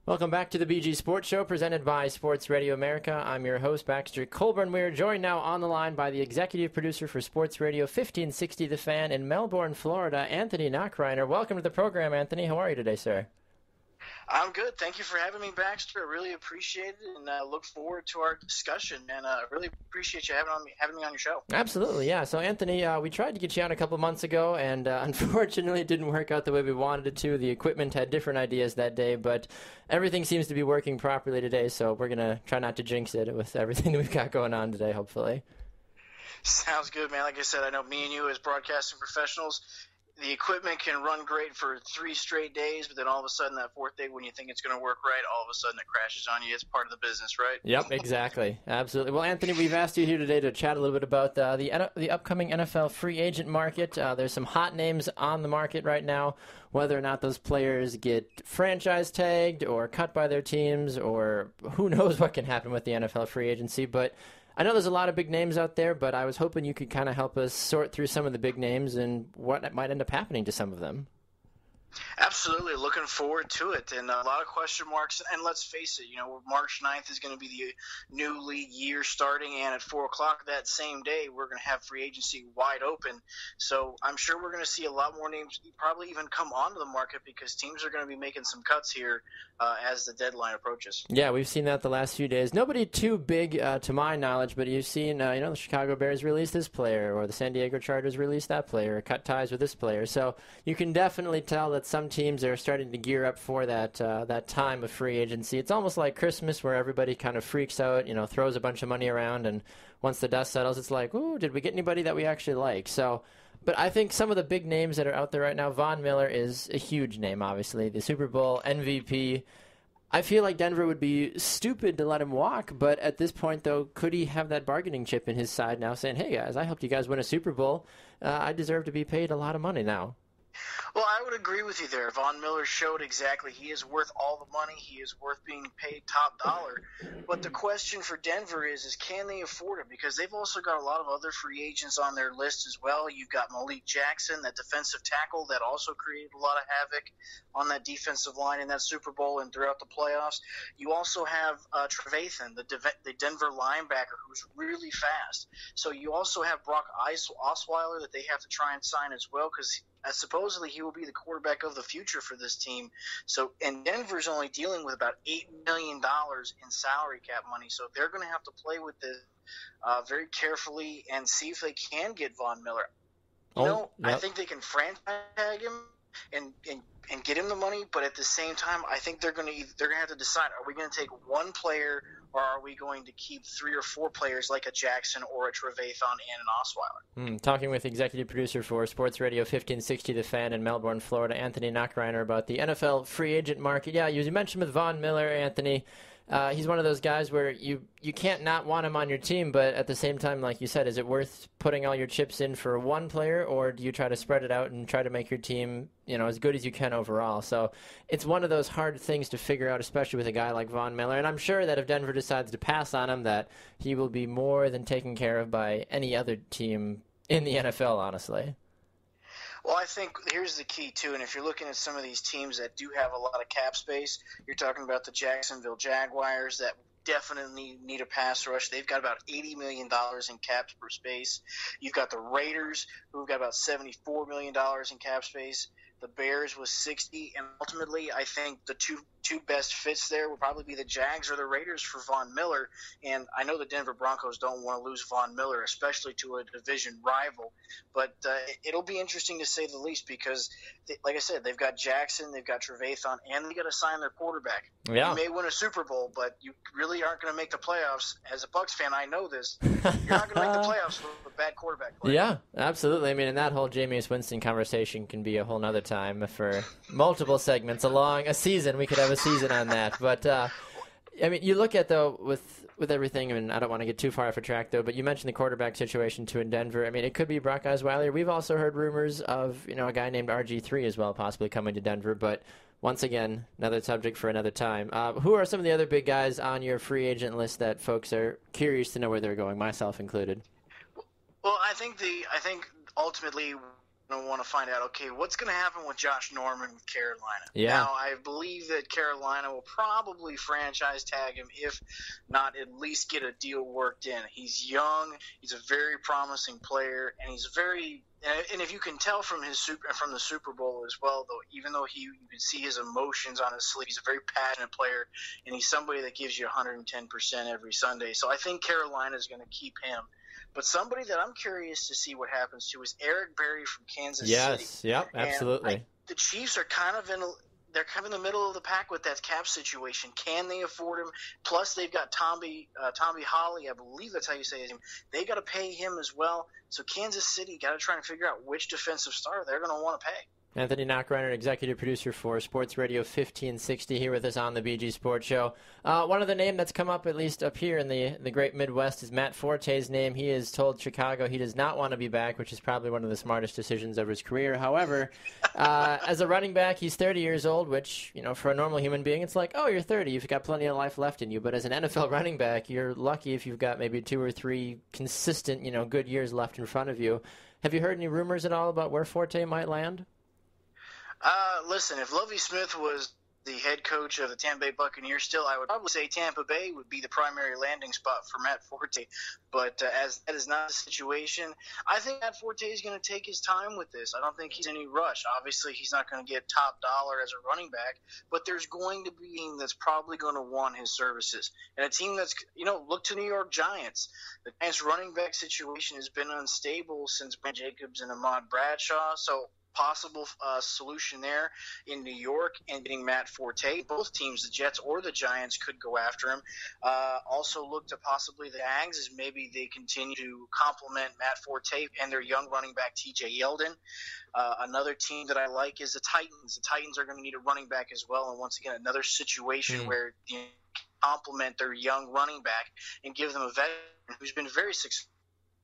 Welcome back to the BG Sports Show presented by Sports Radio America. I'm your host, Baxter Colburn. We are joined now on the line by the executive producer for Sports Radio 1560 The Fan in Melbourne, Florida, Anthony Nachreiner. Welcome to the program, Anthony. How are you today, sir? I'm good. Thank you for having me, Baxter. I really appreciate it, and look forward to our discussion. And I really appreciate you having me on your show. Absolutely, yeah. So, Anthony, we tried to get you on a couple months ago, and unfortunately it didn't work out the way we wanted it to. The equipment had different ideas that day, but everything seems to be working properly today, so we're going to try not to jinx it with everything that we've got going on today, hopefully. Sounds good, man. Like I said, I know me and you as broadcasting professionals, the equipment can run great for 3 straight days, but then all of a sudden that fourth day when you think it's going to work right, all of a sudden it crashes on you. It's part of the business, right? Yep, exactly. Absolutely. Well, Anthony, we've asked you here today to chat a little bit about the upcoming NFL free agent market. There's some hot names on the market right now. Whether or not those players get franchise tagged or cut by their teams, or who knows what can happen with the NFL free agency, but I know there's a lot of big names out there, but I was hoping you could kind of help us sort through some of the big names and what might end up happening to some of them. Absolutely. Looking forward to it. And a lot of question marks. And let's face it, March 9th is going to be the new league year starting. And at 4 o'clock that same day, we're going to have free agency wide open. So I'm sure we're going to see a lot more names probably even come onto the market because teams are going to be making some cuts here as the deadline approaches. Yeah, we've seen that the last few days. Nobody too big to my knowledge, but you've seen, the Chicago Bears release this player or the San Diego Chargers release that player or cut ties with this player. So you can definitely tell that some teams are starting to gear up for that time of free agency. It's almost like Christmas where everybody kind of freaks out, throws a bunch of money around, and once the dust settles, it's like, ooh, did we get anybody that we actually like? So, but I think some of the big names that are out there right now, Von Miller is a huge name, obviously, the Super Bowl MVP. I feel like Denver would be stupid to let him walk, but at this point, though, could he have that bargaining chip in his side now saying, hey, guys, I helped you guys win a Super Bowl. I deserve to be paid a lot of money now. Well, I would agree with you there. Von Miller showed exactly he is worth all the money. He is worth being paid top dollar. But the question for Denver is can they afford it? Because they've also got a lot of other free agents on their list as well. You've got Malik Jackson, that defensive tackle that also created a lot of havoc on that defensive line in that Super Bowl and throughout the playoffs. You also have Trevathan, the Denver linebacker, who's really fast. So you also have Brock Osweiler that they have to try and sign as well because supposedly he will be the quarterback of the future for this team. So, and Denver's only dealing with about $8 million in salary cap money. So they're going to have to play with this very carefully and see if they can get Von Miller. Yep. I think they can franchise tag him and get him the money, but at the same time, I think they're going to have to decide: are we going to take one player, or are we going to keep 3 or 4 players like a Jackson or a Trevathan and an Osweiler? Talking with executive producer for Sports Radio 1560 The Fan in Melbourne, Florida, Anthony Nachreiner, about the NFL free agent market. Yeah, you mentioned with Von Miller, Anthony. He's one of those guys where you can't not want him on your team, but at the same time, like you said, is it worth putting all your chips in for one player, or do you try to spread it out and try to make your team, as good as you can overall? So it's one of those hard things to figure out, especially with a guy like Von Miller. And I'm sure that if Denver decides to pass on him, that he will be more than taken care of by any other team in the NFL, honestly. Well, I think here's the key, too, and if you're looking at some of these teams that do have a lot of cap space, you're talking about the Jacksonville Jaguars that definitely need a pass rush. They've got about $80 million in cap space. You've got the Raiders, who've got about $74 million in cap space. The Bears was 60, and ultimately I think the two best fits there will probably be the Jags or the Raiders for Von Miller. And I know the Denver Broncos don't want to lose Von Miller, especially to a division rival. But it'll be interesting to say the least because, like I said, they've got Jackson, they've got Trevathan, and they got to sign their quarterback. Yeah. You may win a Super Bowl, but you really aren't going to make the playoffs. As a Bucs fan, I know this. You're not going to make the playoffs with a bad quarterback play. Yeah, absolutely. I mean, and that whole Jameis Winston conversation can be a whole nother time for multiple segments along a season. We could have a season on that. But, I mean, you look at, though, with everything, and I don't want to get too far off a track, though, but you mentioned the quarterback situation, too, in Denver. I mean, it could be Brock Osweiler. We've also heard rumors of, a guy named RG3 as well possibly coming to Denver. But once again, another subject for another time. Who are some of the other big guys on your free agent list that folks are curious to know where they're going, myself included? Well, I think ultimately going to want to find out, okay, what's going to happen with Josh Norman with Carolina? Yeah. Now, I believe that Carolina will probably franchise tag him, if not at least get a deal worked in. He's young, he's a very promising player, and he's very – and if you can tell from the Super Bowl as well, though, even though you can see his emotions on his sleeve, he's a very passionate player, and he's somebody that gives you 110% every Sunday. So I think Carolina is going to keep him. But somebody that I'm curious to see what happens to is Eric Berry from Kansas City. Yes, yep, absolutely. The Chiefs are kind of in the middle of the pack with that cap situation. Can they afford him? Plus, they've got Tommy Holly, I believe that's how you say his name. They got to pay him as well. So Kansas City got to try and figure out which defensive star they're going to want to pay. Anthony Nachreiner, executive producer for Sports Radio 1560, here with us on the BG Sports Show. One of the names that's come up, at least up here in the great Midwest, is Matt Forte's name. He has told Chicago he does not want to be back, which is probably one of the smartest decisions of his career. However, as a running back, he's 30 years old, which, for a normal human being, it's like, oh, you're 30. You've got plenty of life left in you. But as an NFL running back, you're lucky if you've got maybe 2 or 3 consistent, good years left in front of you. Have you heard any rumors at all about where Forte might land? Listen, if Lovie Smith was the head coach of the Tampa Bay Buccaneers still, I would probably say Tampa Bay would be the primary landing spot for Matt Forte. But as that is not the situation, I think Matt Forte is going to take his time with this. I don't think he's in any rush. Obviously, he's not going to get top dollar as a running back, but there's going to be a team that's probably going to want his services. And a team that's, look to New York Giants. The Giants running back situation has been unstable since Brent Jacobs and Ahmad Bradshaw, so possible solution there in New York and getting Matt Forte. Both teams, the Jets or the Giants, could go after him. Also look to possibly the Jags as maybe they continue to complement Matt Forte and their young running back TJ Yeldon. Another team that I like is the Titans. The Titans are going to need a running back as well, and once again, another situation where complement their young running back and give them a veteran who's been very successful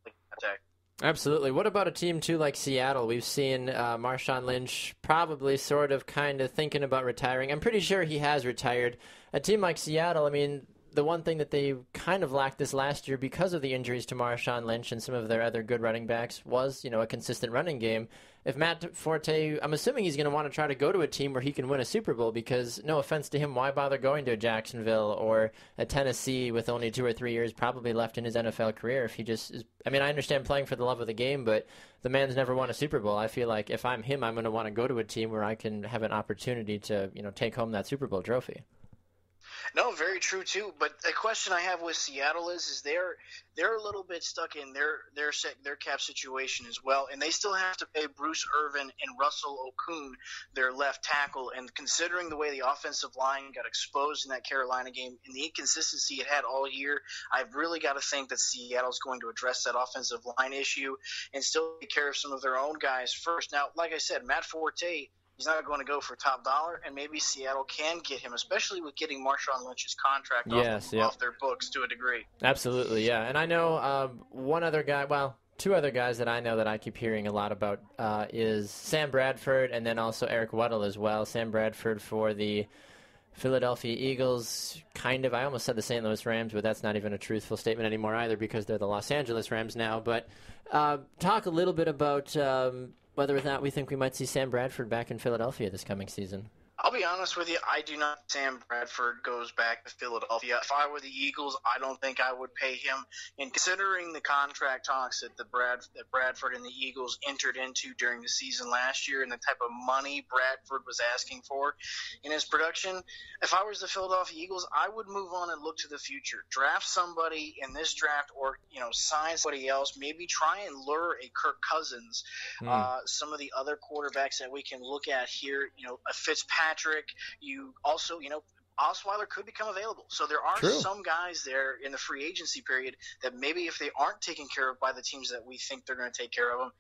in attack. Absolutely. What about a team, too, like Seattle? We've seen Marshawn Lynch probably sort of kind of thinking about retiring. I'm pretty sure he has retired. A team like Seattle, the one thing that they kind of lacked this last year because of the injuries to Marshawn Lynch and some of their other good running backs was, a consistent running game. If Matt Forte, I'm assuming he's going to want to try to go to a team where he can win a Super Bowl because, no offense to him, why bother going to a Jacksonville or a Tennessee with only 2 or 3 years probably left in his NFL career if he just is, I understand playing for the love of the game, but the man's never won a Super Bowl. I feel like if I'm him, I'm going to want to go to a team where I can have an opportunity to, take home that Super Bowl trophy. No, very true too. But the question I have with Seattle is they're a little bit stuck in their cap situation as well, and they still have to pay Bruce Irvin and Russell Okung, their left tackle. And considering the way the offensive line got exposed in that Carolina game and the inconsistency it had all year, I've really got to think that Seattle's going to address that offensive line issue and still take care of some of their own guys first. Now, like I said, Matt Forte, he's not going to go for top dollar, and maybe Seattle can get him, especially with getting Marshawn Lynch's contract off their books to a degree. Absolutely, yeah. And I know two other guys that I know that I keep hearing a lot about is Sam Bradford and then also Eric Weddle as well. Sam Bradford for the Philadelphia Eagles, I almost said the St. Louis Rams, but that's not even a truthful statement anymore either because they're the Los Angeles Rams now. But talk a little bit about whether or not we think we might see Sam Bradford back in Philadelphia this coming season. I'll be honest with you, I do not think Sam Bradford goes back to Philadelphia. If I were the Eagles, I don't think I would pay him. And considering the contract talks that Bradford and the Eagles entered into during the season last year and the type of money Bradford was asking for in his production, if I was the Philadelphia Eagles, I would move on and look to the future. Draft somebody in this draft or, sign somebody else. Maybe try and lure a Kirk Cousins. Some of the other quarterbacks that we can look at here, a Fitzpatrick. You also, Osweiler could become available. So there are some guys there in the free agency period that maybe if they aren't taken care of by the teams that we think they're going to take care of them,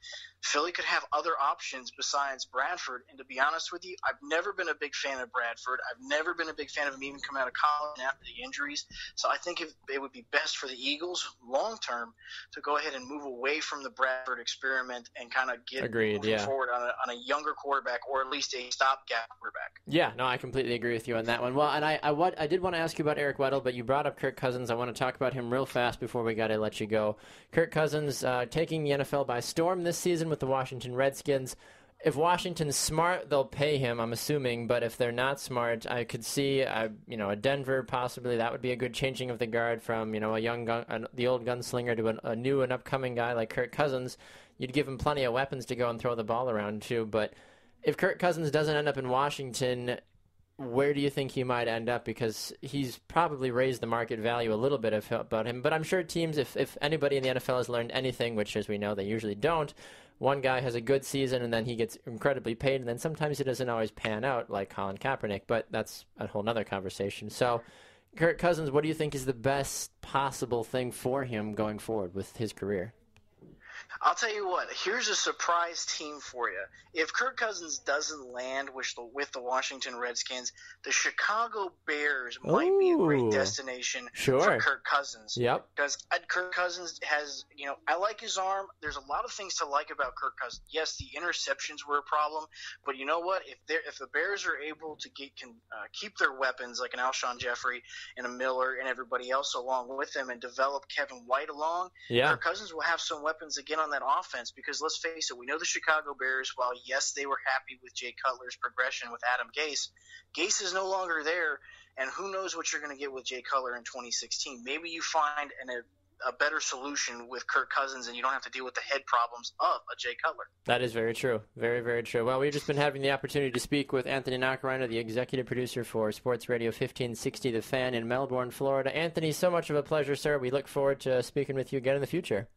Philly could have other options besides Bradford. And to be honest with you, I've never been a big fan of Bradford. I've never been a big fan of him even coming out of college and after the injuries. So I think it would be best for the Eagles long term to go ahead and move away from the Bradford experiment and kind of get moving forward on a younger quarterback or at least a stopgap quarterback. Yeah, no, I completely agree with you on that one. Well, and I did want to ask you about Eric Weddle, but you brought up Kirk Cousins. I want to talk about him real fast before we got to let you go. Kirk Cousins taking the NFL by storm this season with the Washington Redskins. If Washington's smart, they'll pay him, I'm assuming. But if they're not smart, I could see, a Denver possibly. That would be a good changing of the guard from, the old gunslinger to a new and upcoming guy like Kirk Cousins. You'd give him plenty of weapons to go and throw the ball around too. But if Kirk Cousins doesn't end up in Washington, where do you think he might end up? Because he's probably raised the market value a little bit about him. But I'm sure teams, if anybody in the NFL has learned anything, which as we know they usually don't, one guy has a good season and then he gets incredibly paid, and then sometimes he doesn't always pan out like Colin Kaepernick, but that's a whole nother conversation. So Kirk Cousins, what do you think is the best possible thing for him going forward with his career? I'll tell you what, here's a surprise team for you. If Kirk Cousins doesn't land with the Washington Redskins, the Chicago Bears might be a great destination for Kirk Cousins. Yep. Because Kirk Cousins has, I like his arm. There's a lot of things to like about Kirk Cousins. Yes, the interceptions were a problem, but you know what? If the Bears are able to keep their weapons like an Alshon Jeffrey and a Miller and everybody else along with them and develop Kevin White along, Kirk Cousins will have some weapons again on that offense, because let's face it, we know the Chicago Bears, while yes, they were happy with Jay Cutler's progression with Adam Gase is no longer there, and who knows what you're going to get with Jay Cutler in 2016. Maybe you find a better solution with Kirk Cousins and you don't have to deal with the head problems of a Jay Cutler. That is very true. Very, very true. Well, we've just been having the opportunity to speak with Anthony Nachreiner, the executive producer for Sports Radio 1560 The Fan in Melbourne, Florida. Anthony, so much of a pleasure, sir. We look forward to speaking with you again in the future.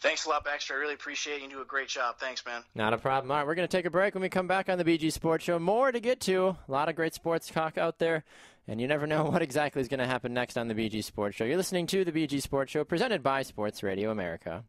Thanks a lot, Baxter. I really appreciate it. You do a great job. Thanks, man. Not a problem. All right, we're going to take a break. When we come back on the BG Sports Show, more to get to. A lot of great sports talk out there, and you never know what exactly is going to happen next on the BG Sports Show. You're listening to the BG Sports Show, presented by Sports Radio America.